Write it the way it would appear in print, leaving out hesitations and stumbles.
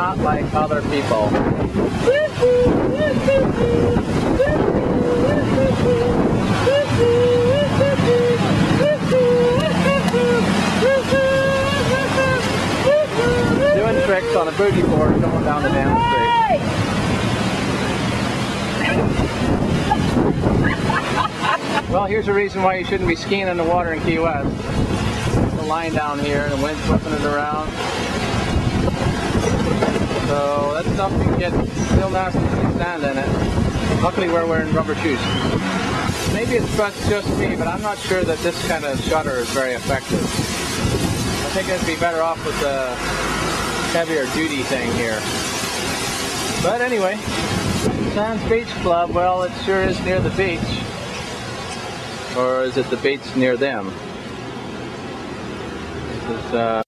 not like other people. Doing tricks on a boogie board going down the damn street. Well, here's a reason why you shouldn't be skiing in the water in Key West. The line down here, and the wind's whipping it around. So that stuff can get real nasty if you stand in it. Luckily we're wearing rubber shoes. Maybe it's just me, but I'm not sure that this kind of shutter is very effective. I think I'd be better off with the heavier duty thing here. But anyway, Sands Beach Club, well, it sure is near the beach. Or is it the beach near them? This is,